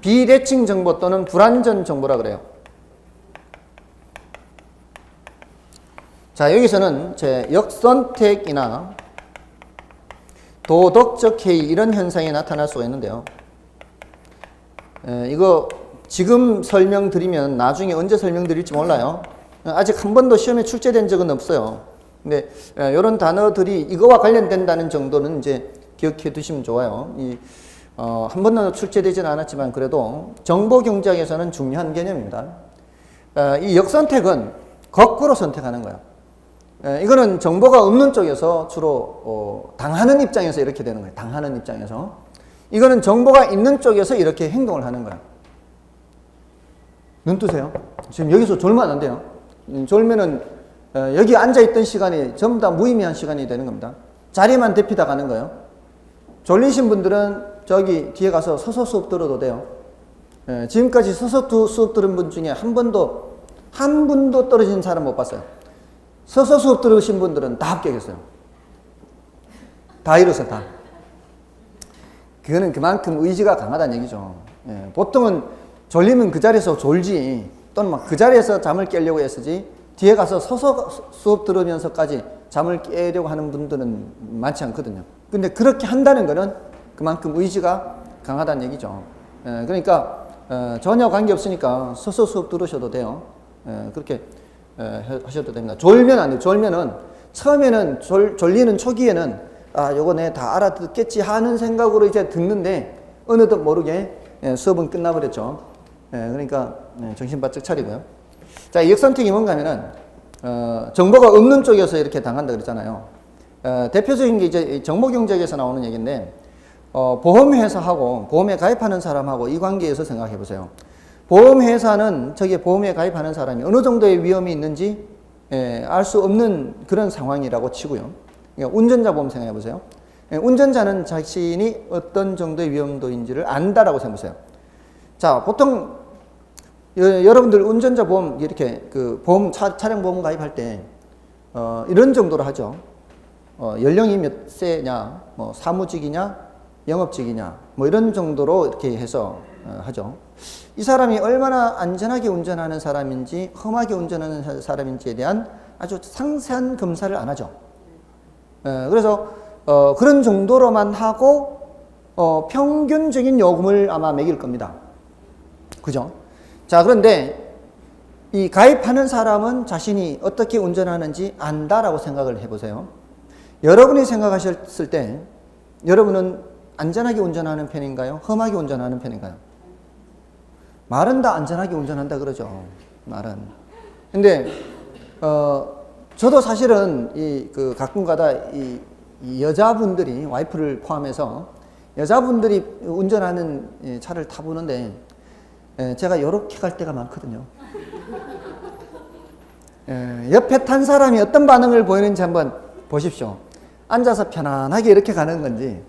비대칭 정보 또는 불완전 정보라 그래요. 자, 여기서는 제 역선택이나 도덕적 해이 이런 현상이 나타날 수가 있는데요. 이거 지금 설명드리면 나중에 언제 설명드릴지 몰라요. 아직 한 번도 시험에 출제된 적은 없어요. 근데 이런 단어들이 이거와 관련된다는 정도는 이제 기억해 두시면 좋아요. 한 번도 출제되지는 않았지만 그래도 정보경제학에서는 중요한 개념입니다. 이 역선택은 거꾸로 선택하는 거예요. 이거는 정보가 없는 쪽에서 주로 당하는 입장에서 이렇게 되는 거예요. 당하는 입장에서. 이거는 정보가 있는 쪽에서 이렇게 행동을 하는 거예요. 눈 뜨세요. 지금 여기서 졸면 안 돼요. 졸면은 여기 앉아있던 시간이 전부 다 무의미한 시간이 되는 겁니다. 자리만 데피다 가는 거예요. 졸리신 분들은 저기 뒤에 가서 서서 수업 들어도 돼요. 지금까지 서서 수업 들은 분 중에 한 분도 떨어진 사람 못 봤어요. 서서 수업 들으신 분들은 다 합격했어요. 다 이뤘어요, 다. 그거는 그만큼 의지가 강하다는 얘기죠. 보통은 졸리면 그 자리에서 졸지, 또는 막 그 자리에서 잠을 깨려고 했으지, 뒤에 가서 서서 수업 들으면서까지 잠을 깨려고 하는 분들은 많지 않거든요. 근데 그렇게 한다는 거는 그만큼 의지가 강하다는 얘기죠. 그러니까 전혀 관계없으니까 서서 수업 들으셔도 돼요. 그렇게 하셔도 됩니다. 졸면 안 돼요. 졸면은 처음에는 졸리는 초기에는 요거 내 다 알아듣겠지 하는 생각으로 이제 듣는데 어느덧 모르게 수업은 끝나버렸죠. 그러니까 정신 바짝 차리고요. 자, 이 역선택이 뭔가 하면은 정보가 없는 쪽에서 이렇게 당한다 그랬잖아요. 대표적인 게 이제 정보경제학에서 나오는 얘기인데 보험회사하고 보험에 가입하는 사람하고 이 관계에서 생각해 보세요. 보험회사는 저기 보험에 가입하는 사람이 어느 정도의 위험이 있는지 알 수 없는 그런 상황이라고 치고요. 그러니까 운전자 보험 생각해 보세요. 운전자는 자신이 어떤 정도의 위험도인지를 안다라고 생각해 보세요. 자, 보통 여러분들 운전자 보험 이렇게 그 보험 차량 보험 가입할 때 이런 정도로 하죠. 연령이 몇 세냐, 뭐 사무직이냐, 영업직이냐, 뭐 이런 정도로 이렇게 해서 하죠. 이 사람이 얼마나 안전하게 운전하는 사람인지 험하게 운전하는 사람인지에 대한 아주 상세한 검사를 안 하죠. 그래서 그런 정도로만 하고 평균적인 요금을 아마 매길 겁니다. 그죠? 자, 그런데 이 가입하는 사람은 자신이 어떻게 운전하는지 안다라고 생각을 해보세요. 여러분이 생각하셨을 때 여러분은 안전하게 운전하는 편인가요? 험하게 운전하는 편인가요? 말은 다 안전하게 운전한다 그러죠. 말은. 근데 저도 사실은 가끔가다 이 여자분들이 와이프를 포함해서 여자분들이 운전하는 차를 타보는데 제가 이렇게 갈 때가 많거든요. 옆에 탄 사람이 어떤 반응을 보이는지 한번 보십시오. 앉아서 편안하게 이렇게 가는 건지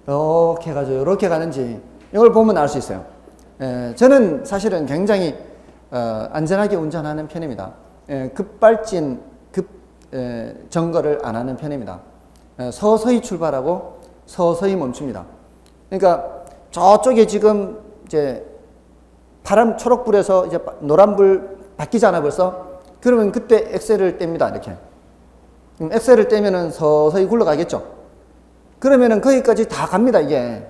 이렇게 해가지고 이렇게 가는지 이걸 보면 알 수 있어요. 저는 사실은 굉장히 안전하게 운전하는 편입니다. 급발진, 정거를 안 하는 편입니다. 서서히 출발하고 서서히 멈춥니다. 그러니까 저쪽에 지금 이제 파란 초록불에서 이제 노란불 바뀌잖아 벌써. 그러면 그때 엑셀을 뗍니다. 이렇게. 엑셀을 떼면은 서서히 굴러가겠죠. 그러면은 거기까지 다 갑니다. 이게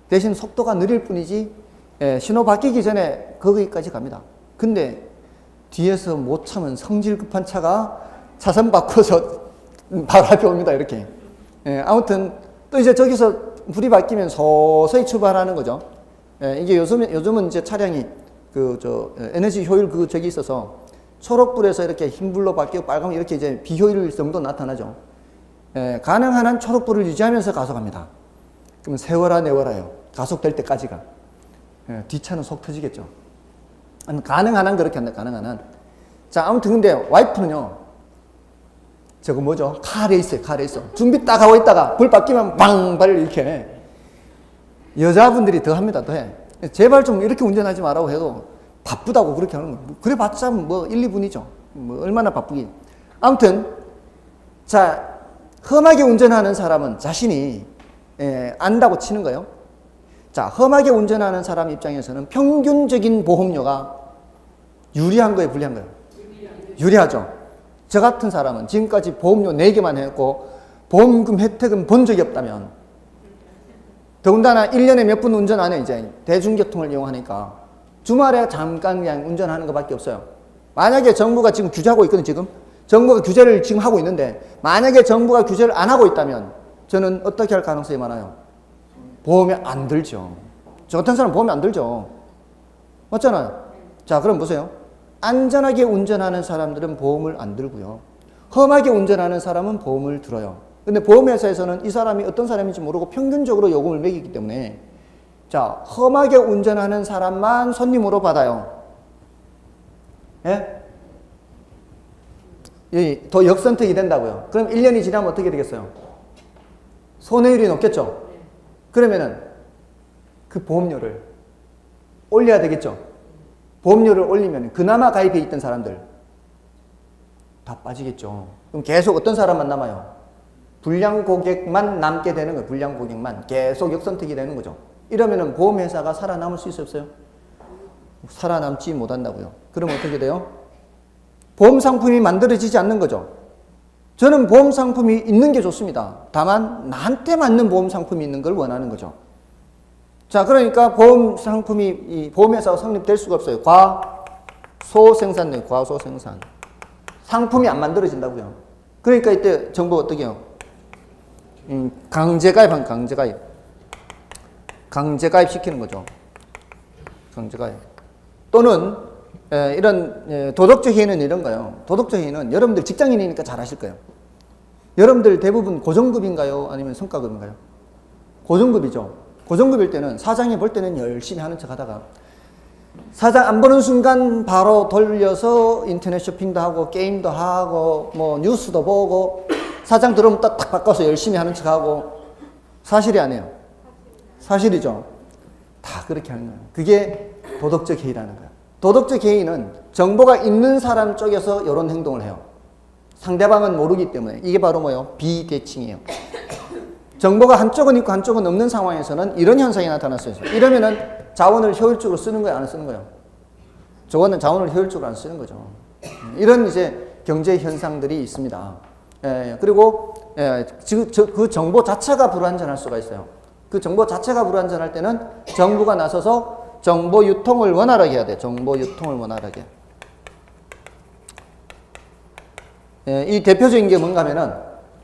대신 속도가 느릴 뿐이지 신호 바뀌기 전에 거기까지 갑니다. 근데 뒤에서 못 참은 성질 급한 차가 차선 바꿔서 바로 앞에 옵니다. 이렇게. 아무튼 또 이제 저기서 불이 바뀌면 서서히 출발하는 거죠. 이게 요즘은 이제 차량이 에너지 효율 저기 있어서 초록불에서 이렇게 흰불로 바뀌고 빨간불 이렇게 이제 비효율 정도 나타나죠. 가능한 한 초록불을 유지하면서 가속합니다. 그러면 세워라 내워라요. 가속될 때까지가. 뒷차는 속 터지겠죠. 가능한 한 그렇게 한다. 가능한 한. 자, 아무튼 근데 와이프는요. 저거 뭐죠? 카레이스요. 카레이스. 준비 딱 하고 있다가 불 바뀌면 빵! 발 이렇게 해. 여자분들이 더 합니다. 더 해. 제발 좀 이렇게 운전하지 말라고 해도 바쁘다고 그렇게 하는 거예요. 그래 봤자 뭐 1, 2분이죠. 뭐 얼마나 바쁘긴. 아무튼 자, 험하게 운전하는 사람은 자신이 안다고 치는 거예요. 자, 험하게 운전하는 사람 입장에서는 평균적인 보험료가 유리한 거예요, 불리한 거예요? 유리하죠. 저 같은 사람은 지금까지 보험료 4개만 했고 보험금 혜택은 본 적이 없다면 더군다나 1년에 몇 분 운전 안 해. 이제 대중교통을 이용하니까 주말에 잠깐 그냥 운전하는 것밖에 없어요. 만약에 정부가 지금 규제하고 있거든요. 지금 정부가 규제를 지금 하고 있는데 만약에 정부가 규제를 안 하고 있다면 저는 어떻게 할 가능성이 많아요? 보험이 안 들죠. 저 같은 사람 보험이 안 들죠. 맞잖아요. 자, 그럼 보세요. 안전하게 운전하는 사람들은 보험을 안 들고요. 험하게 운전하는 사람은 보험을 들어요. 근데 보험회사에서는 이 사람이 어떤 사람인지 모르고 평균적으로 요금을 매기기 때문에 자, 험하게 운전하는 사람만 손님으로 받아요. 예? 더 역선택이 된다고요. 그럼 1년이 지나면 어떻게 되겠어요? 손해율이 높겠죠? 그러면은 그 보험료를 올려야 되겠죠? 보험료를 올리면 그나마 가입해 있던 사람들 다 빠지겠죠. 그럼 계속 어떤 사람만 남아요? 불량 고객만 남게 되는 거예요. 불량 고객만 계속 역선택이 되는 거죠. 이러면은 보험회사가 살아남을 수 있어요? 살아남지 못한다고요. 그럼 어떻게 돼요? 보험 상품이 만들어지지 않는 거죠. 저는 보험 상품이 있는 게 좋습니다. 다만 나한테 맞는 보험 상품이 있는 걸 원하는 거죠. 자, 그러니까 보험 상품이 이 보험회사가 성립될 수가 없어요. 과소생산돼요. 과소생산. 상품이 안 만들어진다고요. 그러니까 이때 정부가 어떻게 해요? 강제가입한 강제가입. 강제가입 시키는 거죠. 강제가입. 또는 이런 도덕적 해이는 이런 거예요. 도덕적 해이는 여러분들 직장인이니까 잘 아실 거예요. 여러분들 대부분 고정급인가요? 아니면 성과급인가요? 고정급이죠. 고정급일 때는 사장이 볼 때는 열심히 하는 척 하다가 사장 안 보는 순간 바로 돌려서 인터넷 쇼핑도 하고 게임도 하고 뭐 뉴스도 보고 사장 들어오면 딱 바꿔서 열심히 하는 척 하고 사실이 아니에요. 사실이죠. 다 그렇게 하는 거예요. 그게 도덕적 해이라는 거예요. 도덕적 해이는 정보가 있는 사람 쪽에서 이런 행동을 해요. 상대방은 모르기 때문에. 이게 바로 뭐예요? 비대칭이에요. 정보가 한쪽은 있고 한쪽은 없는 상황에서는 이런 현상이 나타날 수 있어요. 이러면은 자원을 효율적으로 쓰는 거예요? 안 쓰는 거예요? 저거는 자원을 효율적으로 안 쓰는 거죠. 이런 이제 경제 현상들이 있습니다. 그리고 그 정보 자체가 불완전할 수가 있어요. 그 정보 자체가 불완전할 때는 정부가 나서서 정보 유통을 원활하게 해야 돼. 정보 유통을 원활하게. 이 대표적인 게 뭔가 하면은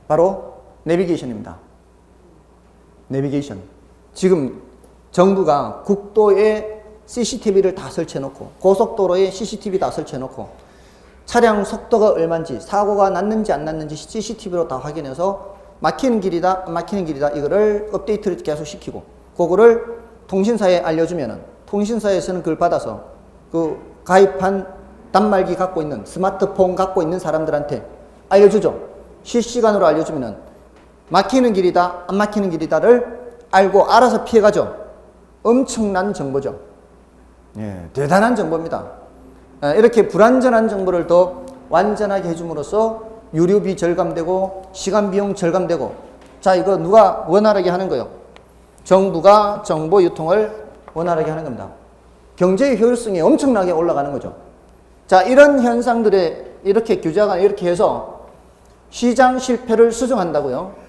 바로 내비게이션입니다. 내비게이션. 지금 정부가 국도에 CCTV를 다 설치해 놓고 고속도로에 CCTV 다 설치해 놓고 차량 속도가 얼마인지 사고가 났는지 안 났는지 CCTV로 다 확인해서 막히는 길이다 안 막히는 길이다 이거를 업데이트를 계속 시키고 그거를 통신사에 알려주면은 통신사에서는 그걸 받아서 그 가입한 단말기 갖고 있는 스마트폰 갖고 있는 사람들한테 알려주죠. 실시간으로 알려주면은 막히는 길이다 안 막히는 길이다를 알고 알아서 피해가죠. 엄청난 정보죠. 대단한 정보입니다. 이렇게 불완전한 정보를 더 완전하게 해줌으로써 유류비 절감되고 시간 비용 절감되고 자 이거 누가 원활하게 하는 거예요? 정부가 정보 유통을 원활하게 하는 겁니다. 경제의 효율성이 엄청나게 올라가는 거죠. 자 이런 현상들에 이렇게 규제가 이렇게 해서 시장 실패를 수정한다고요.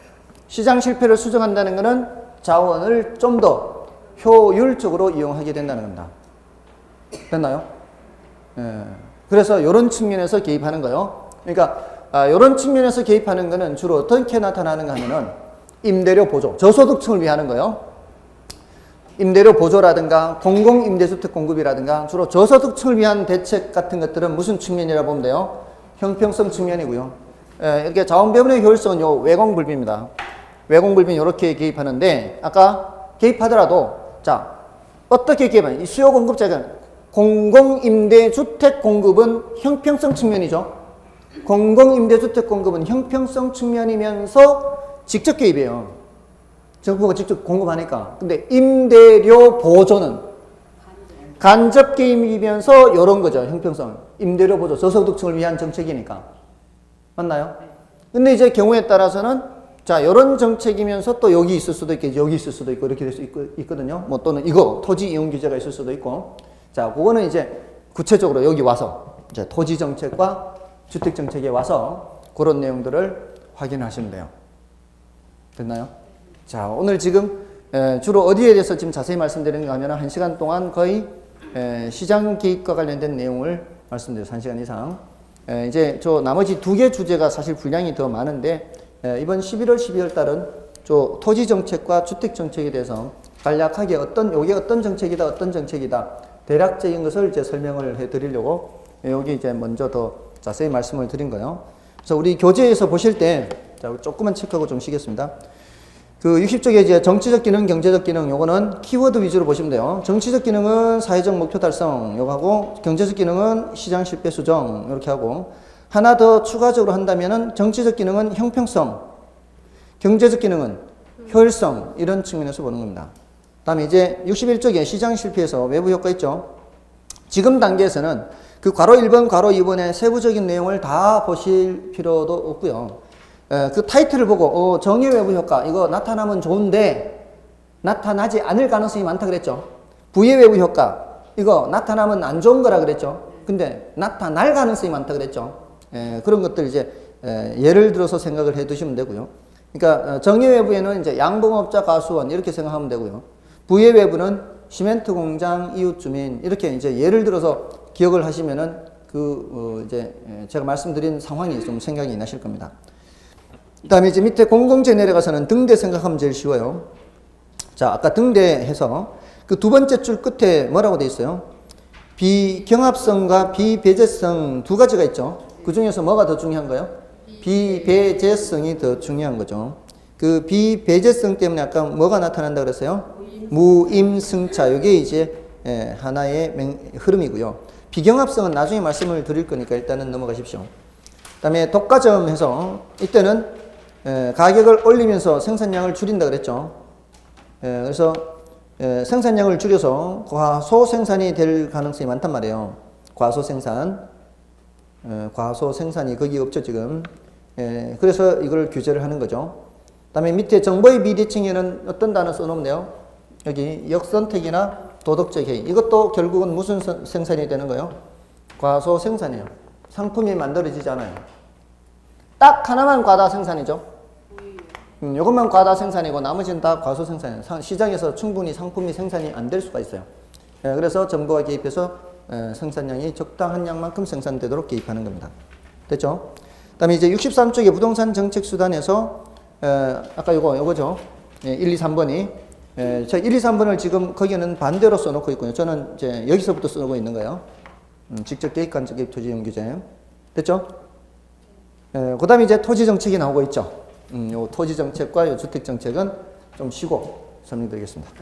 시장 실패를 수정한다는 것은 자원을 좀 더 효율적으로 이용하게 된다는 겁니다. 됐나요? 그래서 이런 측면에서 개입하는 거예요. 그러니까 이런 측면에서 개입하는 거는 주로 어떻게 나타나는가 하면은 임대료 보조, 저소득층을 위하는 거예요. 임대료 보조라든가 공공임대주택 공급이라든가 주로 저소득층을 위한 대책 같은 것들은 무슨 측면이라 보면 돼요? 형평성 측면이고요. 이렇게 자원배분의 효율성은 요 외공불비입니다. 외공불비는 이렇게 개입하는데 아까 개입하더라도 자 어떻게 개입하냐? 이 수요 공급자가 공공임대주택 공급은 형평성 측면이죠. 공공임대주택 공급은 형평성 측면이면서 직접 개입이에요. 정부가 직접 공급하니까. 근데 임대료 보조는 간접 개입이면서 이런 거죠. 형평성. 임대료 보조, 저소득층을 위한 정책이니까. 맞나요? 근데 이제 경우에 따라서는 자, 이런 정책이면서 또 여기 있을 수도 있고, 여기 있을 수도 있고, 이렇게 될 수 있거든요. 뭐 또는 이거, 토지 이용 규제가 있을 수도 있고. 자, 그거는 이제 구체적으로 여기 와서 이제 토지 정책과 주택 정책에 와서 그런 내용들을 확인하시면 돼요. 됐나요? 자, 오늘 지금 주로 어디에 대해서 지금 자세히 말씀드리는가 하면 1시간 동안 거의 시장 개입과 관련된 내용을 말씀드려서 1시간 이상. 이제 저 나머지 2개 주제가 사실 분량이 더 많은데 이번 11월, 12월 달은 저 토지 정책과 주택 정책에 대해서 간략하게 요게 어떤 정책이다, 어떤 정책이다 대략적인 것을 이제 설명을 해 드리려고 여기 이제 먼저 더 자세히 말씀을 드린 거예요. 그래서 우리 교재에서 보실 때 자, 조금만 체크하고 좀 쉬겠습니다. 그 60쪽에 이제 정치적 기능, 경제적 기능, 요거는 키워드 위주로 보시면 돼요. 정치적 기능은 사회적 목표 달성, 요거 하고, 경제적 기능은 시장 실패 수정, 이렇게 하고, 하나 더 추가적으로 한다면은 정치적 기능은 형평성, 경제적 기능은 효율성, 이런 측면에서 보는 겁니다. 다음에 이제 61쪽에 시장 실패에서 외부 효과 있죠. 지금 단계에서는 그 괄호 1번, 괄호 2번의 세부적인 내용을 다 보실 필요도 없고요. 그 타이틀을 보고 정의 외부 효과 이거 나타나면 좋은데 나타나지 않을 가능성이 많다 그랬죠. 부의 외부 효과 이거 나타나면 안 좋은 거라 그랬죠. 근데 나타날 가능성이 많다 그랬죠. 그런 것들 이제 예를 들어서 생각을 해 두시면 되고요. 그러니까 정의 외부에는 이제 양봉업자 가수원 이렇게 생각하면 되고요. 부의 외부는 시멘트 공장 이웃 주민 이렇게 이제 예를 들어서 기억을 하시면은 이제 제가 말씀드린 상황이 좀 생각이 나실 겁니다. 그 다음에 이제 밑에 공공재 내려가서는 등대 생각하면 제일 쉬워요. 자, 아까 등대 해서 그 두 번째 줄 끝에 뭐라고 돼 있어요? 비경합성과 비배제성 두 가지가 있죠. 그 중에서 뭐가 더 중요한 거예요? 비배제성이 더 중요한 거죠. 그 비배제성 때문에 아까 뭐가 나타난다 그랬어요? 무임승차. 이게 이제 하나의 흐름이고요. 비경합성은 나중에 말씀을 드릴 거니까 일단은 넘어가십시오. 그 다음에 독과점 해서 이때는 가격을 올리면서 생산량을 줄인다 그랬죠. 그래서 생산량을 줄여서 과소 생산이 될 가능성이 많단 말이에요. 과소 생산. 과소 생산이 거기 없죠 지금. 그래서 이걸 규제를 하는 거죠. 그 다음에 밑에 정보의 비대칭에는 어떤 단어 써놓으면 돼요? 여기 역선택이나 도덕적 해이. 이것도 결국은 무슨 생산이 되는 거예요? 과소 생산이에요. 상품이 만들어지지 않아요. 딱 하나만 과다 생산이죠. 이것만 과다 생산이고 나머지는 다 과소 생산이에요. 시장에서 충분히 상품이 생산이 안 될 수가 있어요. 그래서 정부가 개입해서 생산량이 적당한 양만큼 생산되도록 개입하는 겁니다. 됐죠? 그 다음에 이제 63쪽에 부동산 정책 수단에서 아까 요거죠. 1, 2, 3번이 저 1, 2, 3번을 지금 거기는 반대로 써놓고 있고요. 저는 이제 여기서부터 쓰고 있는 거예요. 직접 개입, 간접 개입 토지 이용 규제. 됐죠? 그 다음에 이제 토지 정책이 나오고 있죠. 요 토지 정책과 요 주택 정책은 좀 쉬고 설명드리겠습니다.